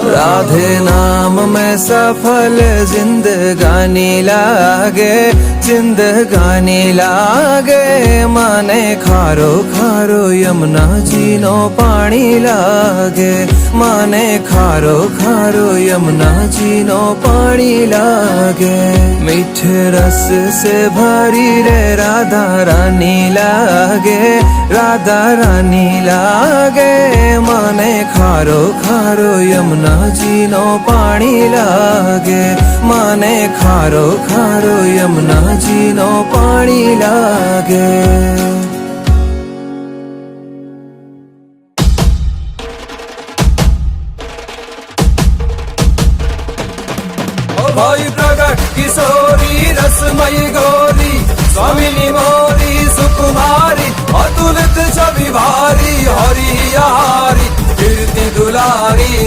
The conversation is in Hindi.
राधे नाम में सफल जिंदगानी लागे, जिंदगानी लागे। माने खारो खारो यमुना जी नो पानी लागे, माने खारो खारो यमुना जी नो पानी लागे। मीठे रस से भरी रे राधा रानी लागे, राधा रानी लागे। माने खारो खारो यमुना जी नो पानी लागे, माने खारो खारो यमुना जी नो पानी लागे। भाई प्रगट किशोरी रसमयी गौरी, स्वामिनी मोरी सुकुमारी, अतुलित छवि भारी हरियारी, कीर्ति दुलारी